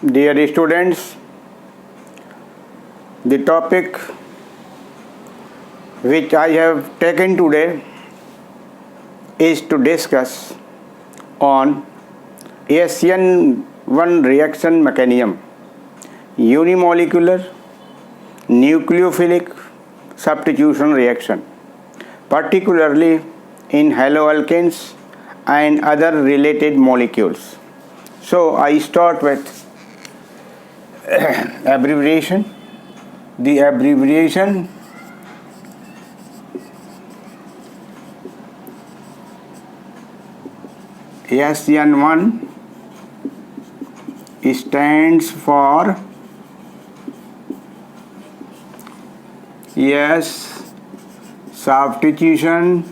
Dear students, the topic which I have taken today is to discuss on ASEAN-1 reaction mechanism, unimolecular nucleophilic substitution reaction, particularly in haloalkanes and other related molecules. So I start with abbreviation. The abbreviation ASEAN-1 stands for substitution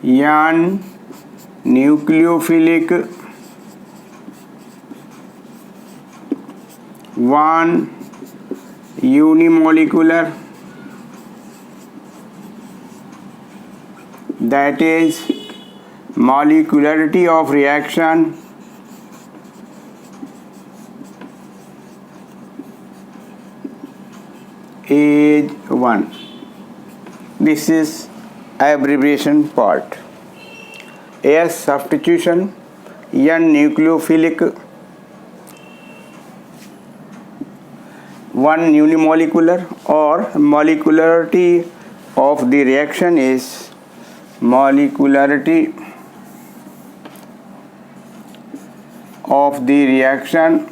N nucleophilic 1 unimolecular, that is molecularity of reaction is 1. This is abbreviation part. AS substitution N nucleophilic 1 unimolecular, or molecularity of the reaction is molecularity of the reaction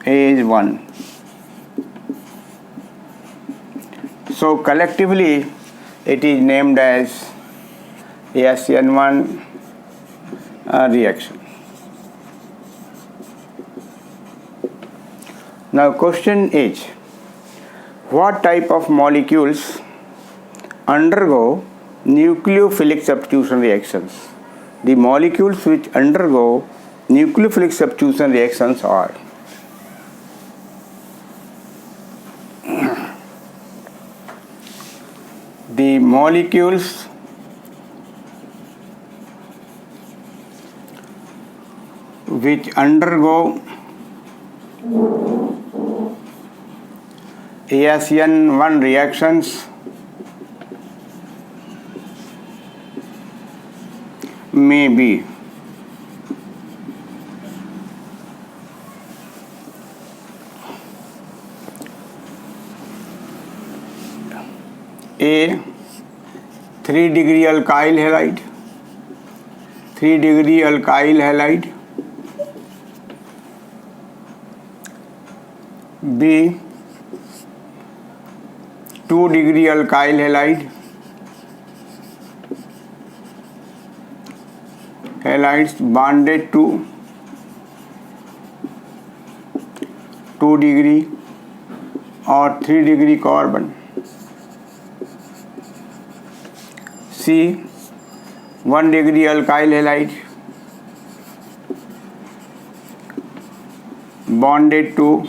is 1. So collectively it is named as ASEAN-1 reaction. Now question is, what type of molecules undergo nucleophilic substitution reactions? The molecules which undergo nucleophilic substitution reactions are the molecules which undergo ASEAN-1 reactions may be A 3-degree alkyl halide, 3-degree alkyl halide, B 2-degree alkyl halide, halides bonded to 2-degree or 3-degree carbon, C 1-degree alkyl halide bonded to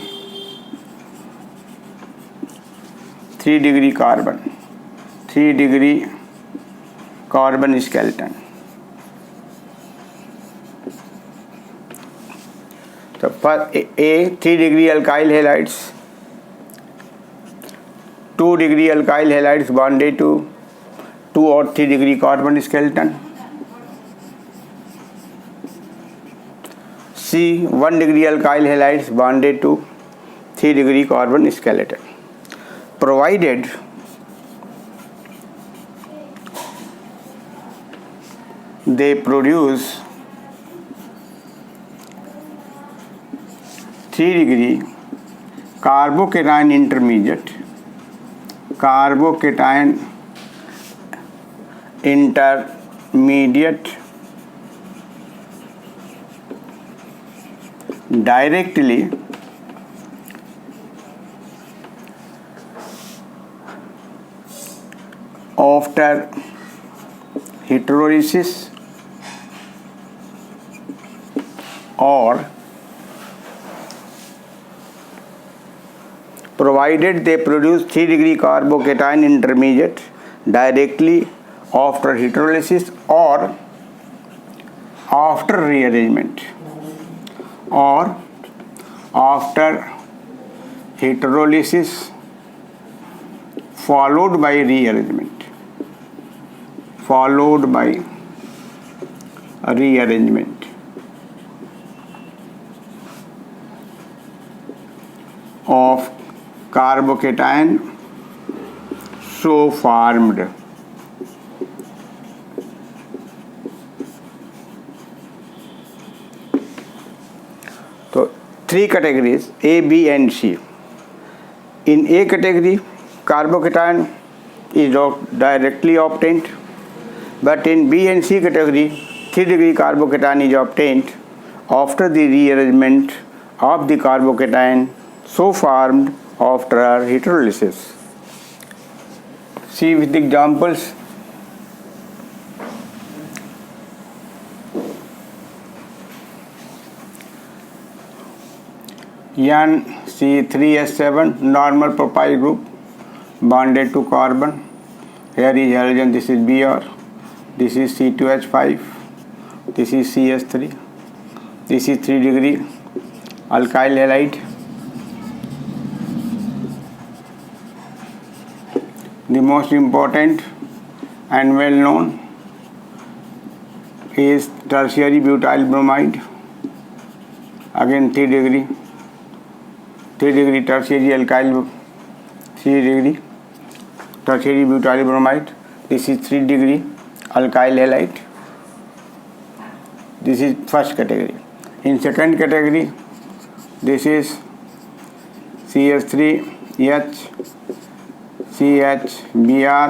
3-degree carbon, 3-degree carbon skeleton. So for A 3-degree alkyl halides, 2-degree alkyl halides bonded to 2 or 3-degree carbon skeleton, C 1-degree alkyl halides bonded to 3-degree carbon skeleton, provided they produce 3-degree carbocation intermediate, directly after hydrolysis or provided they produce 3-degree carbocation intermediate directly after hydrolysis or after rearrangement or after heterolysis followed by rearrangement, of carbocation so formed. So three categories A, B and C. In A category, carbocation is directly obtained, but in B and C category, 3-degree carbocation is obtained after the rearrangement of the carbocation so formed after heterolysis. See with the examples. NC3S7 normal propyl group bonded to carbon. Here is halogen, this is Br, this is C2H5, this is CS3, this is 3-degree alkyl halide. The most important and well known is tertiary butyl bromide, again 3-degree tertiary alkyl, 3-degree tertiary butyl bromide. This is 3-degree alkyl halide. This is first category. In second category, this is CS3H, CHBr,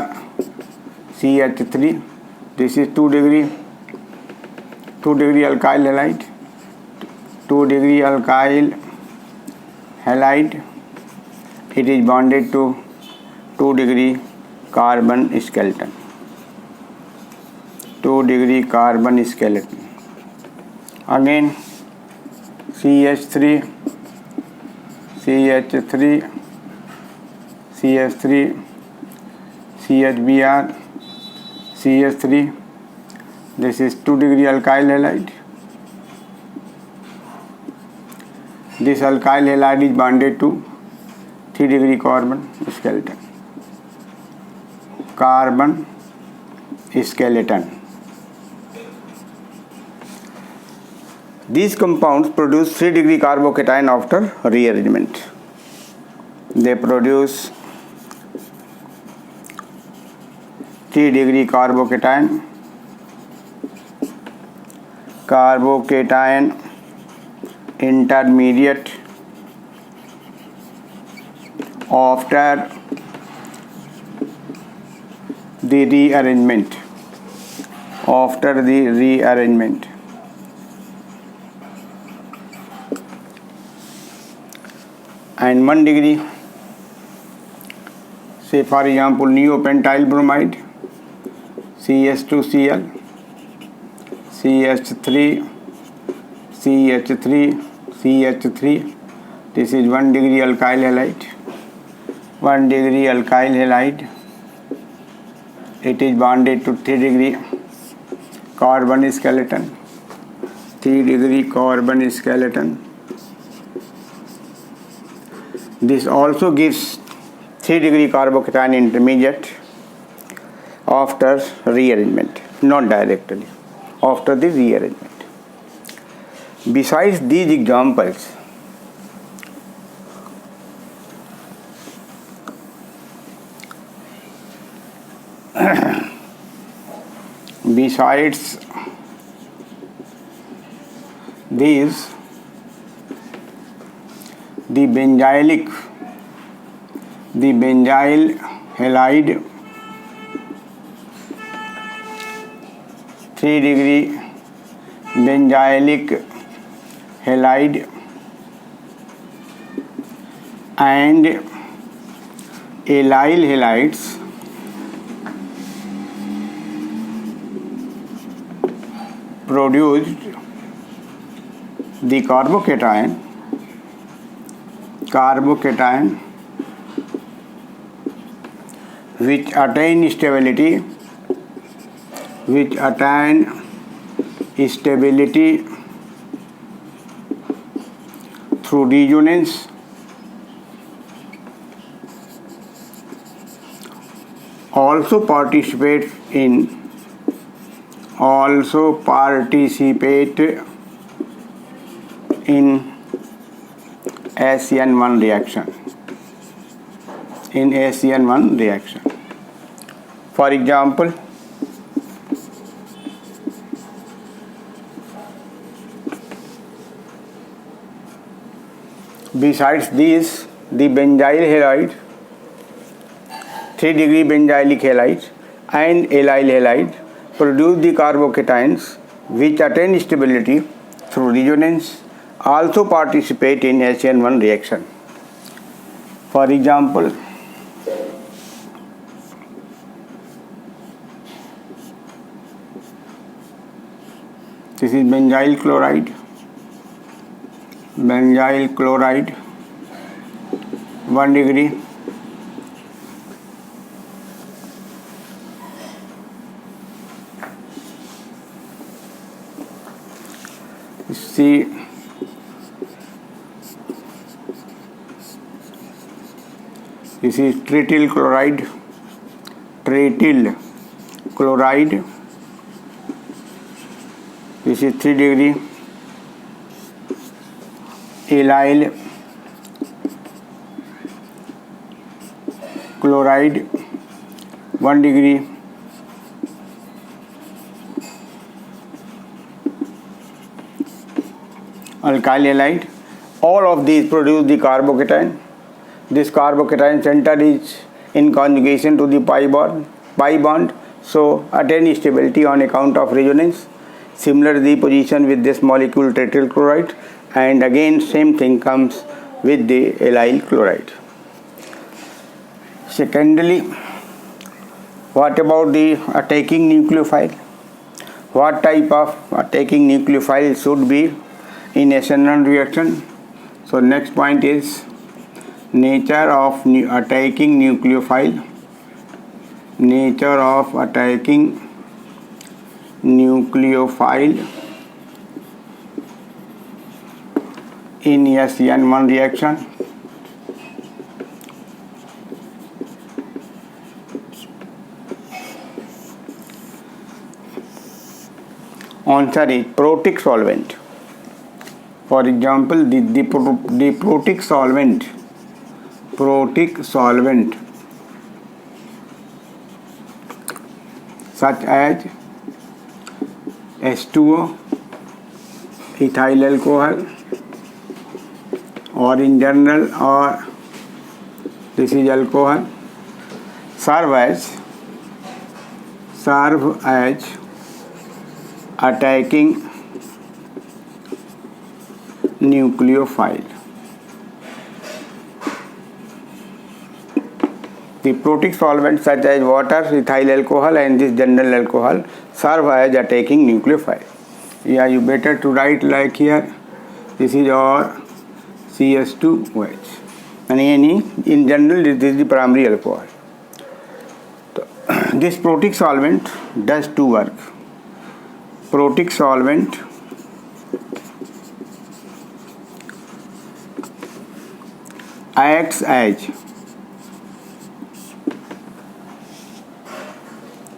CH3. This is 2-degree alkyl halide. 2-degree alkyl halide. It is bonded to 2-degree carbon skeleton. 2-degree carbon skeleton. Again CH3, CH3, CH3, CHBr, CH3. This is 2-degree alkyl halide. This alkyl halide is bonded to 3-degree carbon skeleton. These compounds produce 3-degree carbocation after rearrangement. They produce 3-degree carbocation intermediate after the rearrangement. And 1-degree, say for example neopentyl bromide, CS2Cl, CH3, CH3, CH3. This is 1-degree alkyl halide. 1-degree alkyl halide. It is bonded to 3-degree carbon skeleton. 3-degree carbon skeleton. This also gives 3-degree carbocation intermediate after rearrangement, not directly, after the rearrangement. Besides these examples, besides these, the benzyl halide, 3-degree benzylic halide, and allyl halides produced the carbocation which attain stability through resonance also participate in ACN1 reaction. In ACN1 reaction. For example, besides these, the benzyl halide, 3-degree benzylic halide and allyl halide produce the carbocations which attain stability through resonance, also participate in ACN1 reaction. For example, this is benzyl chloride, 1 degree, see this is trityl chloride, this is 3 degree, allyl chloride, 1 degree, alkyl halide. All of these produce the carbocation. This carbocation center is in conjugation to the pi bond, so attain stability on account of resonance. Similar the position with this molecule trityl chloride, and again same thing comes with the allyl chloride. Secondly, what about the attacking nucleophile? What type of attacking nucleophile should be in ACN1 reaction? So next point is nature of attacking nucleophile. Nature of attacking nucleophile in ACN1 reaction. Answer is protic solvent. For example, the protic solvent such as H2O, ethyl alcohol, or in general, or this is alcohol, serve as attacking nucleophile. The protic solvents such as water, ethyl alcohol and this general alcohol serve as attacking nucleophile. Yeah, you better to write like here, this is our CH2OH, and in general this is the primary alcohol. So, this protic solvent does two work. Protic solvent acts as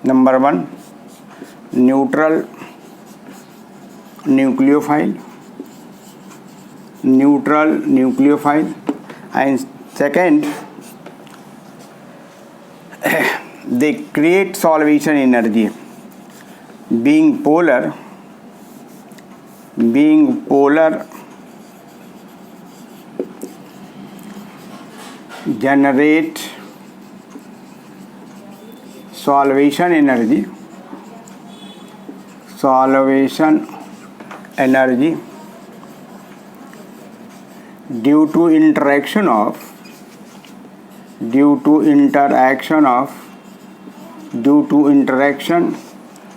number 1 neutral nucleophile, and second they create solvation energy. Being polar generate solvation energy due to interaction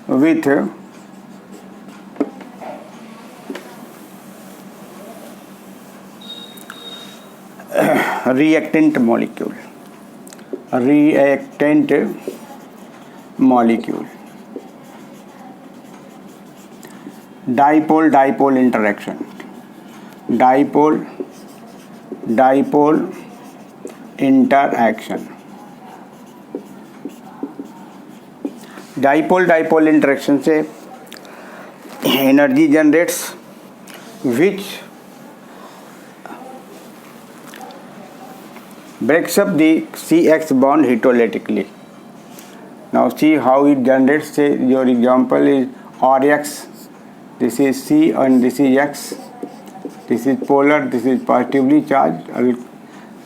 with reactant molecule. dipole interaction. Dipole interaction. Dipole interaction से energy generates which breaks up the CX bond heterolytically. Now see how it generates. Say your example is RX. This is C and this is X. This is polar, this is positively charged,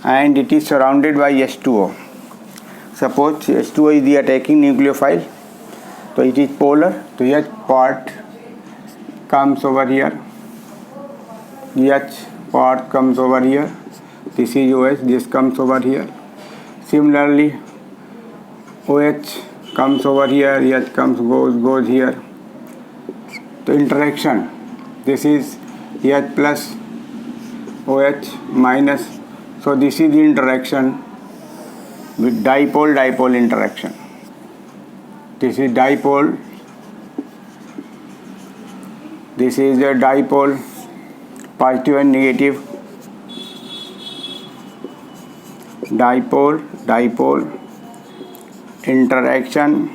and it is surrounded by H2O. Suppose H2O is the attacking nucleophile, so it is polar, so H part comes over here, H part comes over here, this is OH, this comes over here. Similarly, OH comes over here, H goes here. So interaction, this is H plus, OH minus. So this is the interaction with dipole interaction. This is dipole. This is the dipole, positive and negative. Dipole interaction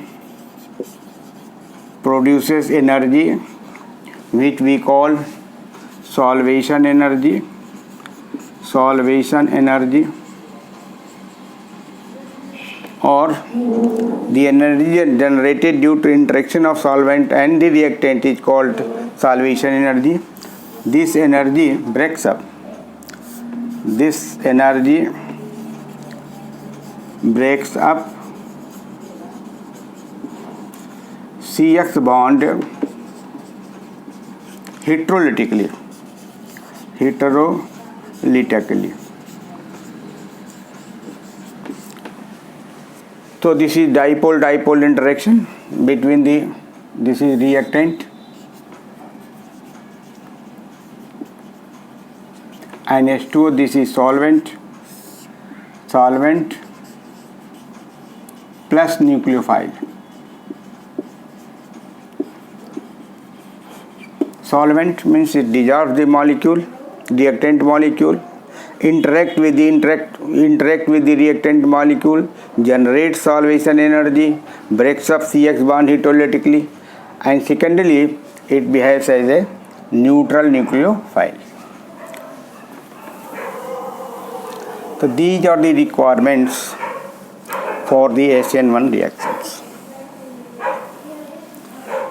produces energy which we call solvation energy, or the energy generated due to interaction of solvent and the reactant is called solvation energy. This energy breaks up. This energy breaks up CX bond heterolytically. So this is dipole interaction between this is reactant and H2O, this is solvent plus nucleophile. Solvent means it dissolves the molecule, reactant molecule, interact with the reactant molecule, generates solvation energy, breaks up CX bond heterolytically, and secondly it behaves as a neutral nucleophile. So these are the requirements for the SN1 reactions.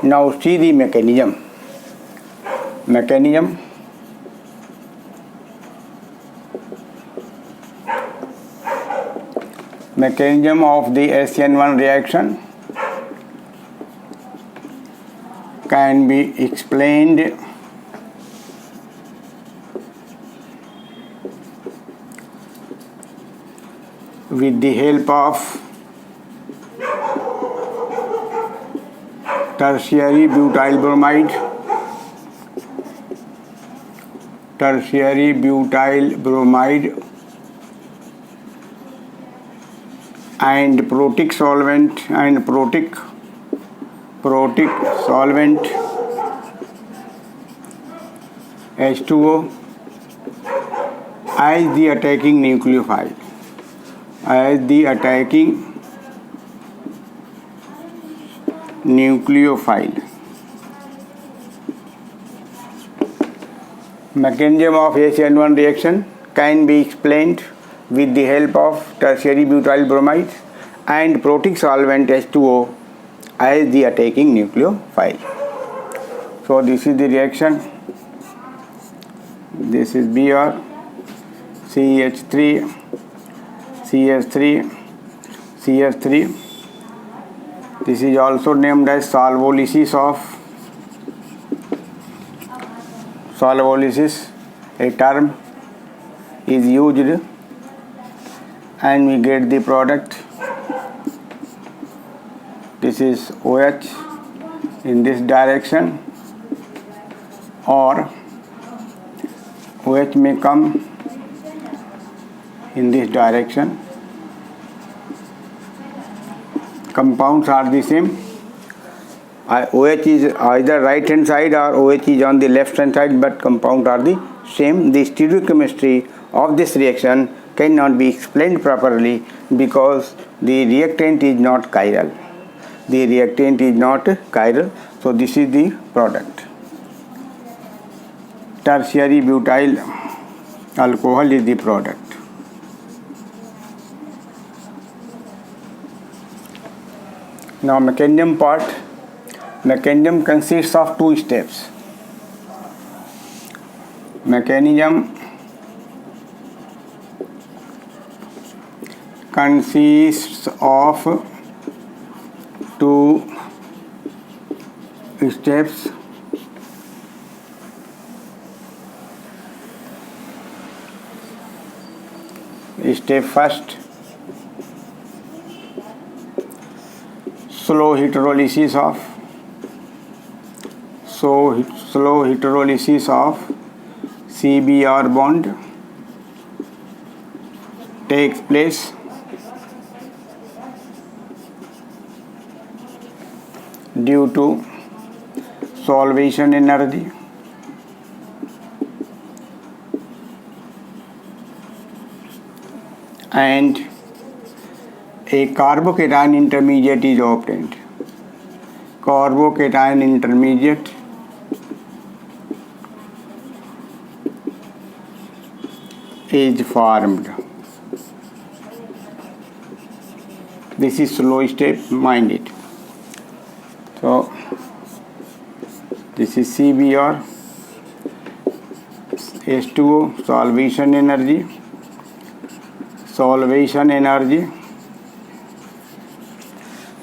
Now see the mechanism of the SN1 reaction can be explained with the help of tertiary butyl bromide and protic solvent H2O as the attacking nucleophile. Mechanism of SN1 reaction can be explained with the help of tertiary butyl bromide and protic solvent H2O as the attacking nucleophile. So this is the reaction. This is Br, CH3, CH3. This is also named as solvolysis. A term is used and we get the product. This is OH in this direction, or OH may come in this direction. Compounds are the same. OH is either right hand side or OH is on the left hand side, but compounds are the same. The stereochemistry of this reaction cannot be explained properly because the reactant is not chiral. The reactant is not chiral, so this is the product. Tertiary butyl alcohol is the product. Now mechanism part. Mechanism consists of two steps. Mechanism consists of two steps. Step first, slow hydrolysis of CBr bond takes place due to solvation energy and a carbocation intermediate is obtained. Carbocation intermediate is formed. This is slow step, mind it. So this is CBr, H2O, solvation energy.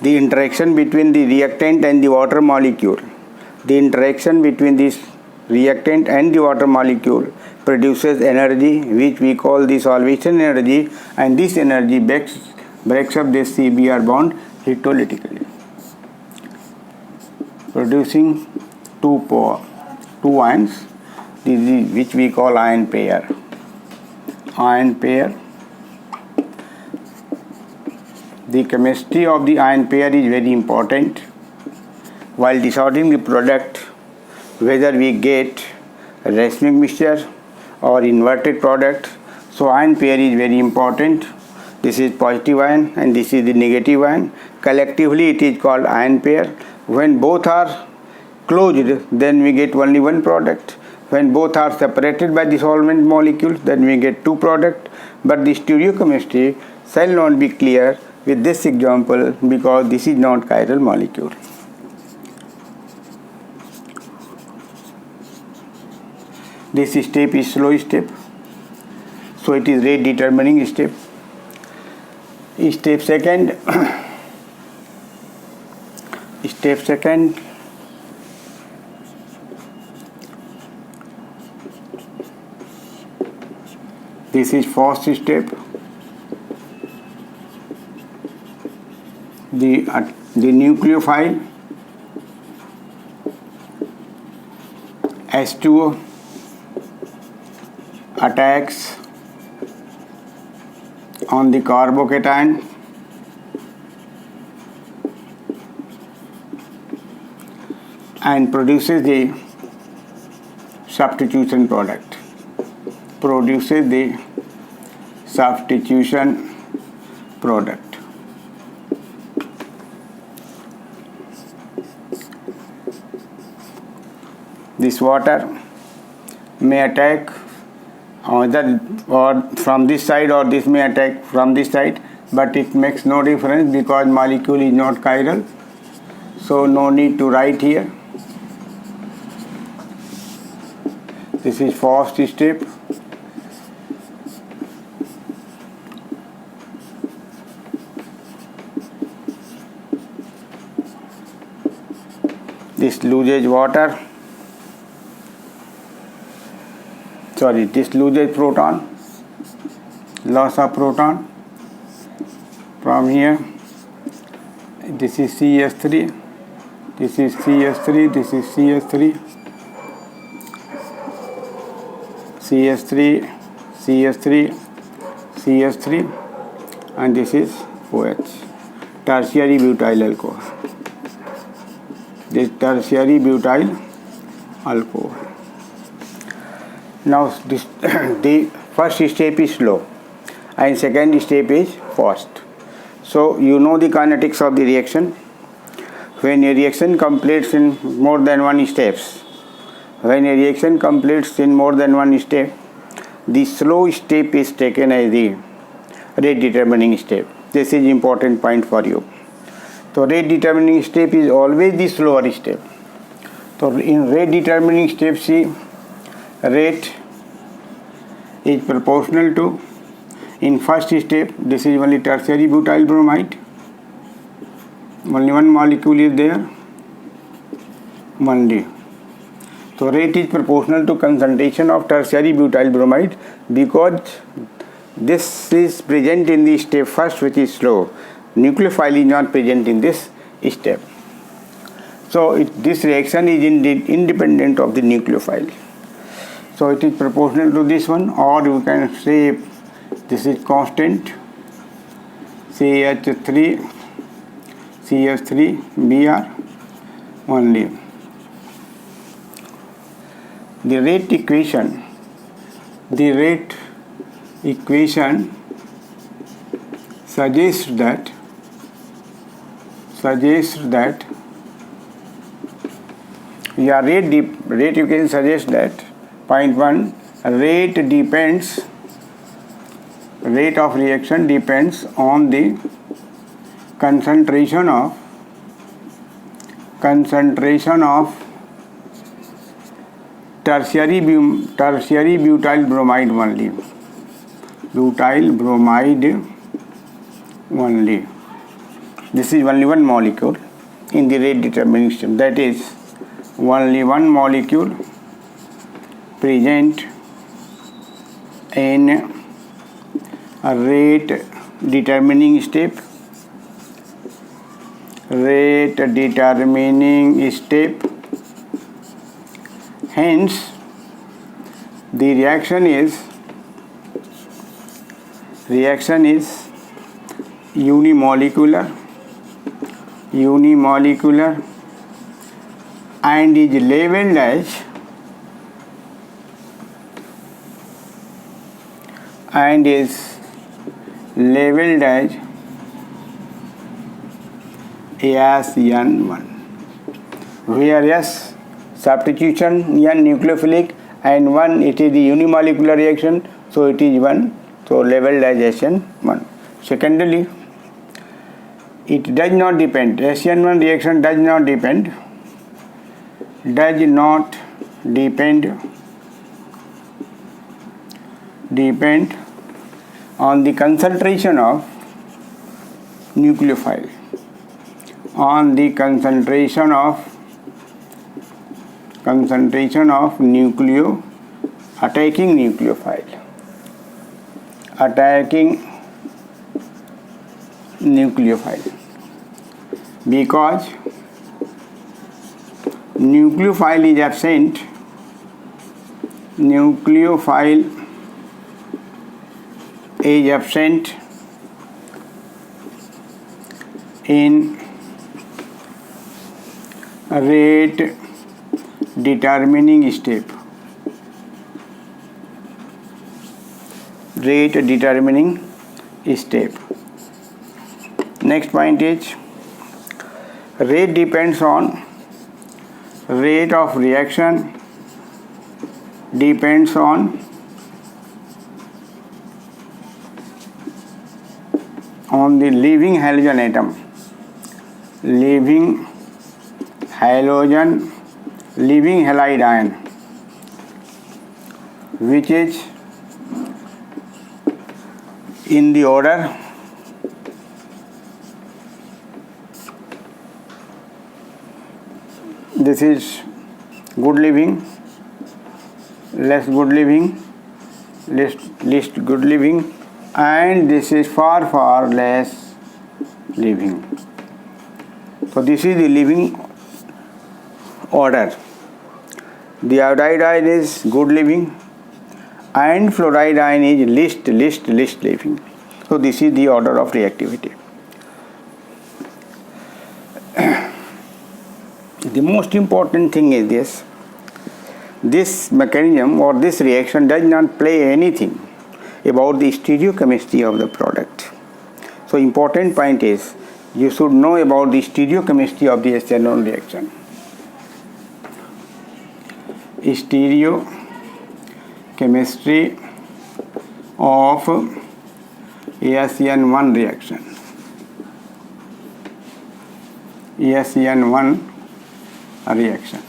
The interaction between the reactant and the water molecule. The interaction between this reactant and the water molecule produces energy, which we call the solvation energy, and this energy breaks up this CBr bond hydrolytically, producing two ions, which we call ion pair. The chemistry of the ion pair is very important. While deciding the product, whether we get racemic mixture or inverted product, so ion pair is very important. This is positive ion and this is the negative ion. Collectively it is called ion pair. When both are closed, then we get only one product. When both are separated by the solvent molecules, then we get two products. But the stereochemistry shall not be clear with this example because this is not chiral molecule. This step is slow step, so it is rate determining step. Step second, this is first step. The nucleophile H2O attacks on the carbocation and produces the substitution product. This water may attack either or from this side, or this may attack from this side, but it makes no difference because molecule is not chiral, so no need to write here. This is first step. This loses water. This loses proton, loss of proton from here. This is CS3, this is CS3, this is CS3, CS3, CS3, CS3, and this is OH, tertiary butyl alcohol. this tertiary butyl alcohol. Now this the first step is slow and second step is fast. So you know the kinetics of the reaction. When a reaction completes in more than one steps, the slow step is taken as the rate determining step. This is important point for you. So rate determining step is always the slower step. So in rate determining step, see, rate is proportional to, in first step, this is only tertiary butyl bromide. Only one molecule is there. Only. So rate is proportional to concentration of tertiary butyl bromide because this is present in the step first, which is slow. Nucleophile is not present in this step. So this reaction is independent of the nucleophile. So it is proportional to this one, or you can say this is constant, CH3 Br only. The rate equation suggests that rate equation suggests that point 1, rate of reaction depends on the concentration of tertiary butyl bromide only. This is only one molecule in the rate determining step. That is only one molecule present in a rate determining step. Hence, the reaction is unimolecular and is labeled as AS-N1, where S substitution, N nucleophilic, and 1 it is the unimolecular reaction, so it is 1, so labeled as SN1. Secondly, it does not depend, SN1 reaction does not depend on the concentration of nucleophile, attacking nucleophile, because nucleophile is absent in rate determining step. Next point is rate depends on rate of reaction depends on the leaving halogen atom, leaving halide ion, which is in the order this is good leaving, less good leaving, least good leaving, and this is far less leaving. So this is the leaving order. The iodide ion is good leaving and fluoride ion is least leaving. So this is the order of reactivity. The most important thing is this mechanism or this reaction does not play anything about the stereochemistry of the product. So important point is you should know about the stereochemistry of the SN1 reaction. Stereochemistry of SN1 reaction. SN1 reaction.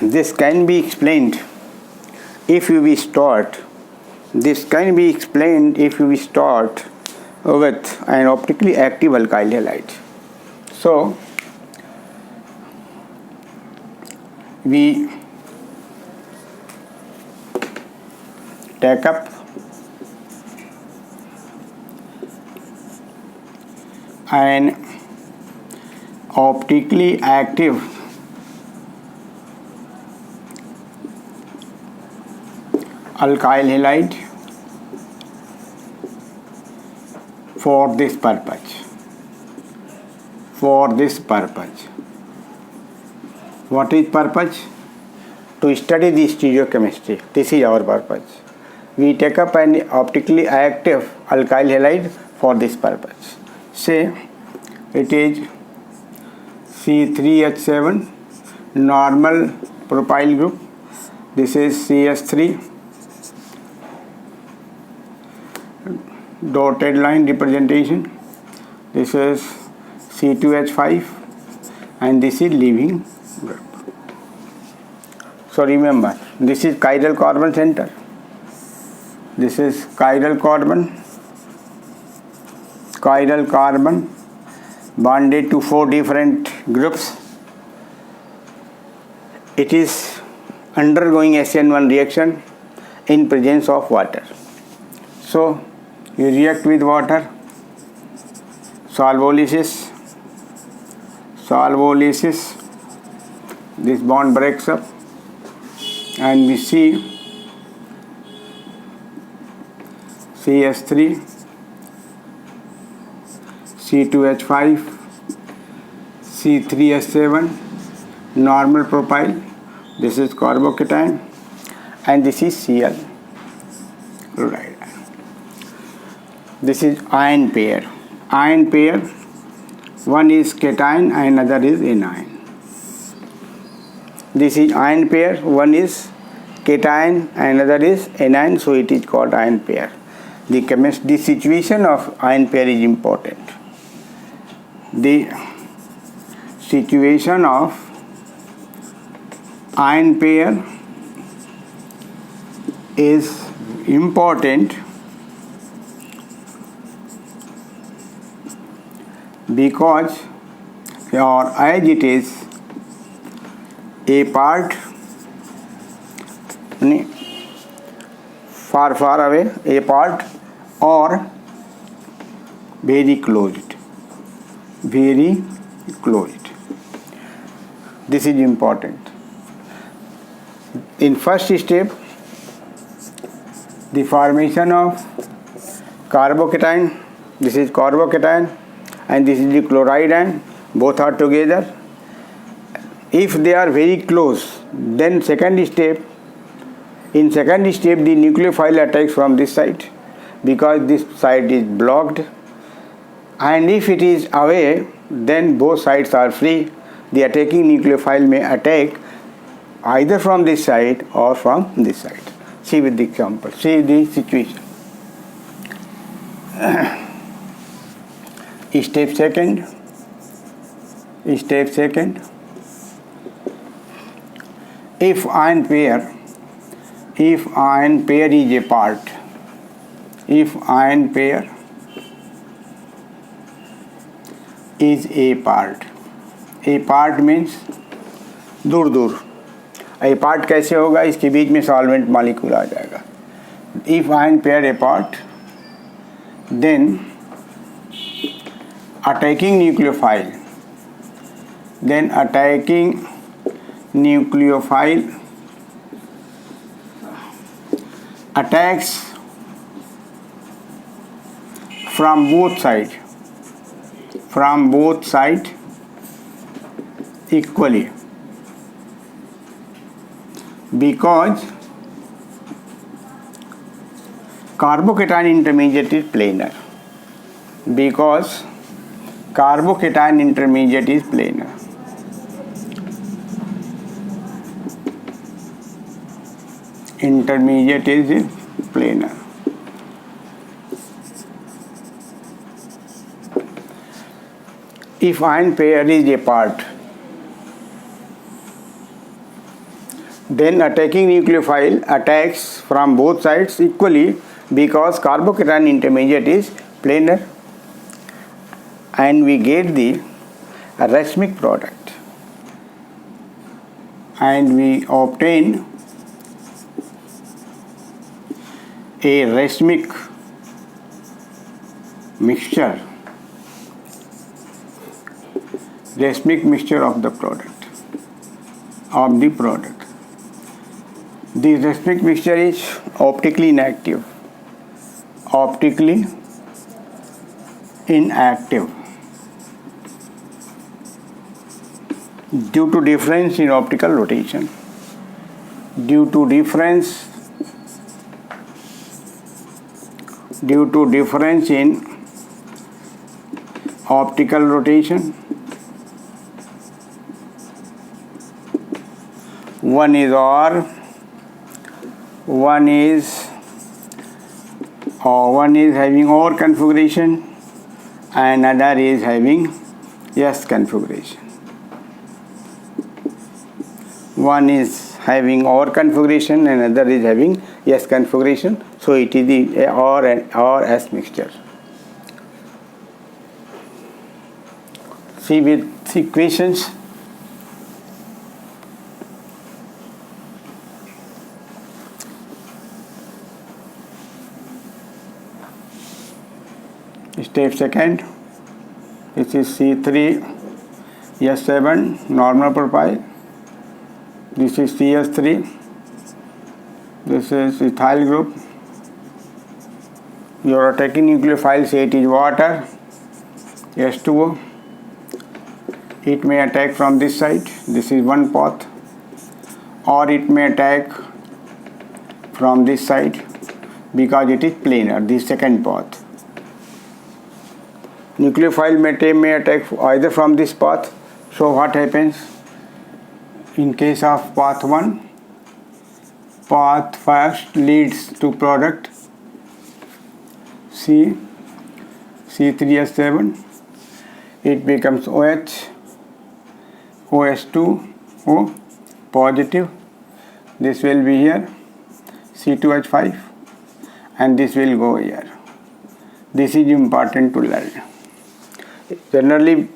This can be explained if we start. This can be explained if we start with an optically active alkyl halide. So we take up an optically active alkyl halide for this purpose. What is purpose? To study the stereochemistry. This is our purpose. We take up an optically active alkyl halide for this purpose. Say it is C3H7 normal propyl group. This is CS3 dotted line representation. This is C2H5 and this is leaving group. So remember, this is chiral carbon center. This is chiral carbon bonded to 4 different groups. It is undergoing SN1 reaction in presence of water. So you react with water, solvolysis, this bond breaks up and we see CS3, C2H5, C3H7 normal propyl. This is carbocation and this is Cl chloride. This is ion pair. One is cation and another is anion. This is ion pair. One is cation and another is anion, so it is called ion pair. The situation of ion pair is important. The situation of ion pair is important because or as it is a part far away, a part or very closed. This is important. In first step, the formation of carbocation. This is carbocation and this is the chloride ion. Both are together. If they are very close, then in second step the nucleophile attacks from this side because this side is blocked, and if it is away, then both sides are free. The attacking nucleophile may attack either from this side or from this side. See with the example, see the situation. Step second. If ion pair is a part, a part means दूर. a part कैसे होगा? इसके बीच में solvent molecule आ जाएगा. If ion pair a part, then attacking nucleophile attacks from both sides. from both sides equally, because carbocation intermediate is planar. Because carbocation intermediate is planar. Intermediate is planar. If ion pair is apart, then attacking nucleophile attacks from both sides equally, because carbocation intermediate is planar, and we get the racemic product, and we obtain a racemic mixture, of the product. The racemic mixture is optically inactive. Due to difference in optical rotation. Due to difference in optical rotation, one is OR, one is having OR configuration, and another is having S configuration. One is having OR configuration and another is having S configuration, so it is the OR and OR S mixture. See with equations. Step second, this is C3S7 normal propyl, this is CS3, this is ethyl group. Your attacking nucleophile, say it is water, H2O. It may attack from this side, this is one path, or it may attack from this side because it is planar, this second path. Nucleophile may attack either from this path. So what happens? In case of path 1, path first leads to product C3S7. It becomes OH, OH2O positive. This will be here, C2H5, and this will go here. This is important to learn. Generally,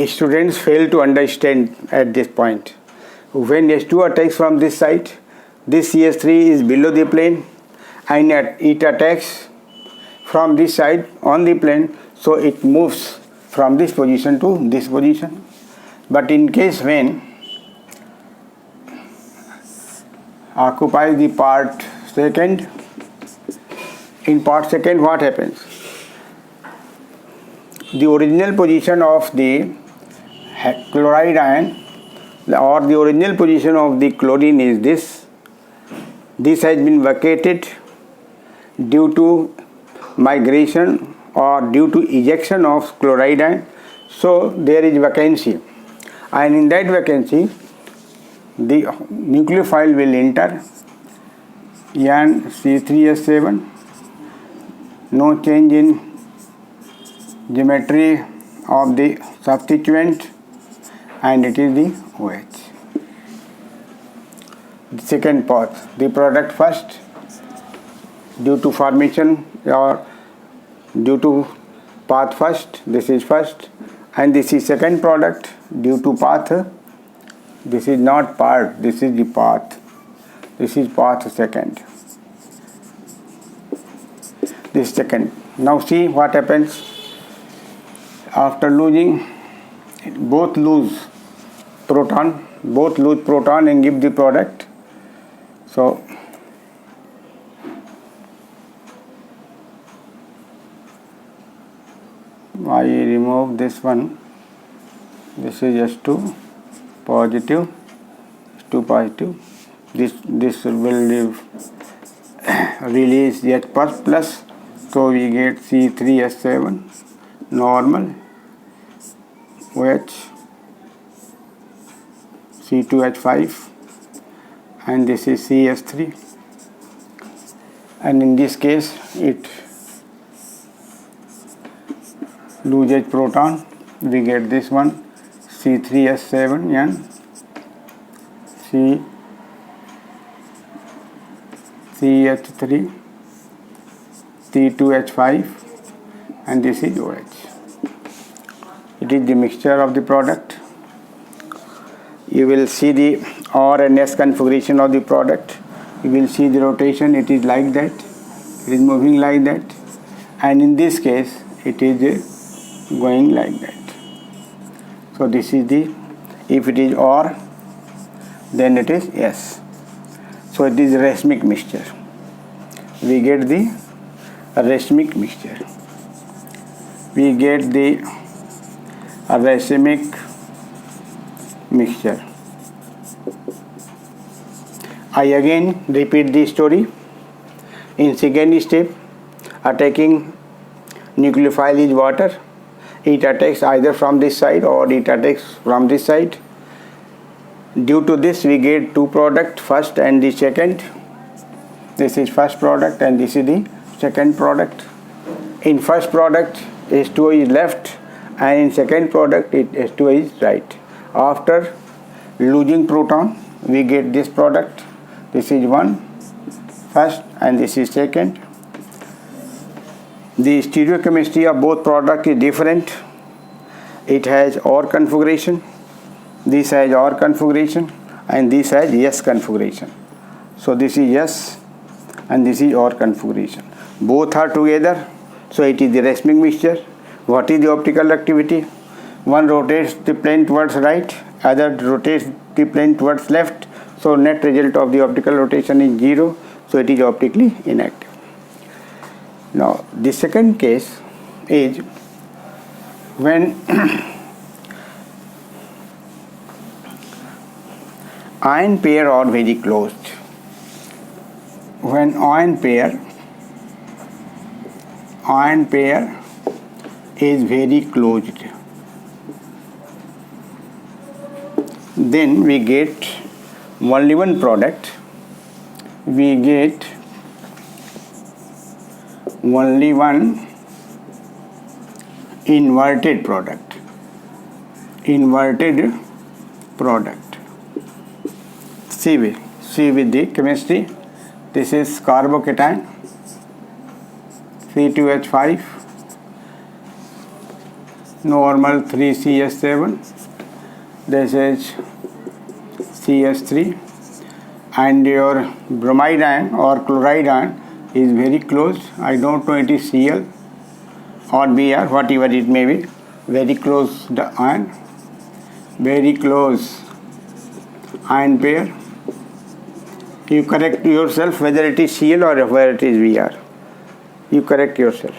students fail to understand at this point. When H2 attacks from this side, this CS3 is below the plane, and it attacks from this side on the plane, so it moves from this position to this position. But in case when occupies the part second, in part second what happens? The original position of the chloride ion or the original position of the chlorine is this. This has been vacated due to migration or due to ejection of chloride ion. So there is vacancy, and in that vacancy the nucleophile will enter C3S7. No change in geometry of the substituent, and it is the OH. The second path, the product first, due to formation or due to path first, this is first, and this is second product due to path. This is not part, this is the path. This is path second. This second. Now see what happens. After losing, both lose proton and give the product. So I remove this one. This is S2 positive, S2 positive. This will release H plus, so we get C3H7 normal, OH, C2H5, and this is CS3, and in this case it loses proton. We get this one, C3H7 and CH3, C2H5, and this is OH. It is the mixture of the product. You will see the R and S configuration of the product. You will see the rotation. It is like that. It is moving like that, and in this case it is going like that. So this is the, if it is R, then it is S. So it is racemic mixture. We get the racemic mixture. We get the racemic mixture. I again repeat the story. In second step, attacking nucleophile is water. It attacks either from this side or it attacks from this side. Due to this, we get two products, first and the second. This is first product and this is the second product. In first product, H2O is left, and in second product, H2O is right. After losing proton, we get this product. This is one, first, and this is second. The stereochemistry of both products is different. It has OR configuration. This has OR configuration, and this has S configuration. So this is S and this is OR configuration. Both are together, so it is the racemic mixture. What is the optical activity? One rotates the plane towards right, other rotates the plane towards left. So net result of the optical rotation is 0. So it is optically inactive. Now the second case is when ion pair are very close. When ion pair is very closed, then we get only one product. We get only one inverted product. See with the chemistry. This is carbocation, C2H5, normal 3CH7. This is CH3, and your bromide ion or chloride ion is very close. I don't know it is Cl or Br, whatever it may be. Very close the ion, very close ion pair. You correct yourself whether it is Cl or whether it is Br. You correct yourself.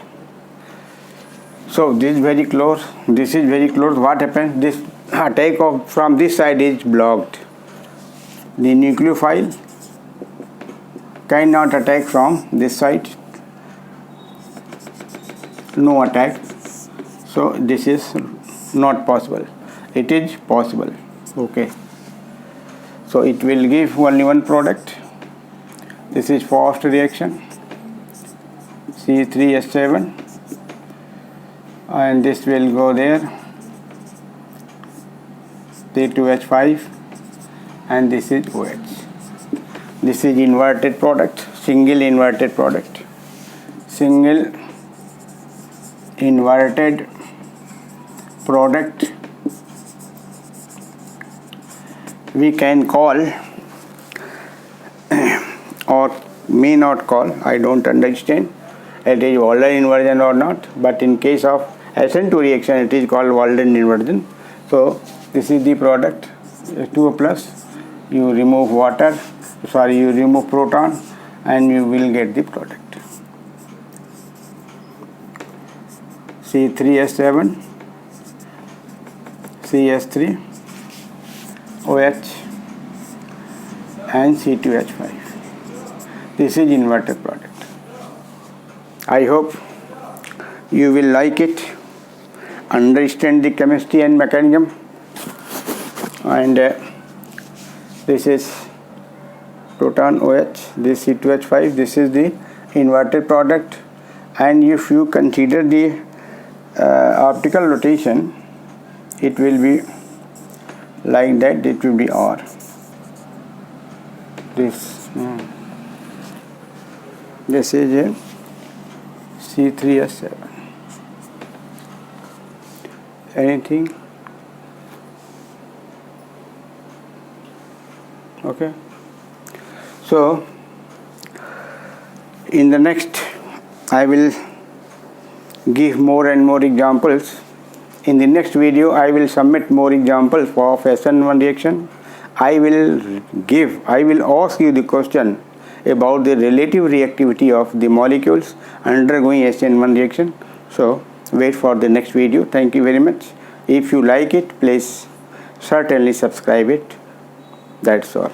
So this is very close. This is very close. What happens? This attack from this side is blocked. The nucleophile cannot attack from this side. No attack. So this is not possible. It is possible. Okay. So it will give only one product. This is fast reaction, C3H7, and this will go there, C2H5, and this is OH. This is inverted product, single inverted product. Single inverted product we can call or may not call, I don't understand it is Walden inversion or not, but in case of SN2 reaction it is called Walden inversion. So this is the product, H2O plus, you remove you remove proton and you will get the product. C3H7, CH3, OH and C2H5. This is inverted product. I hope you will like it, understand the chemistry and mechanism, and this is proton OH, this C2H5, this is the inverted product, and if you consider the optical rotation, it will be like that, it will be R. This is a C3H7. Anything? Okay. So in the next I will give more and more examples. In the next video I will submit more examples of SN1 reaction. I will ask you the question about the relative reactivity of the molecules undergoing SN1 reaction. So wait for the next video. Thank you very much. If you like it, please certainly subscribe it. That's all.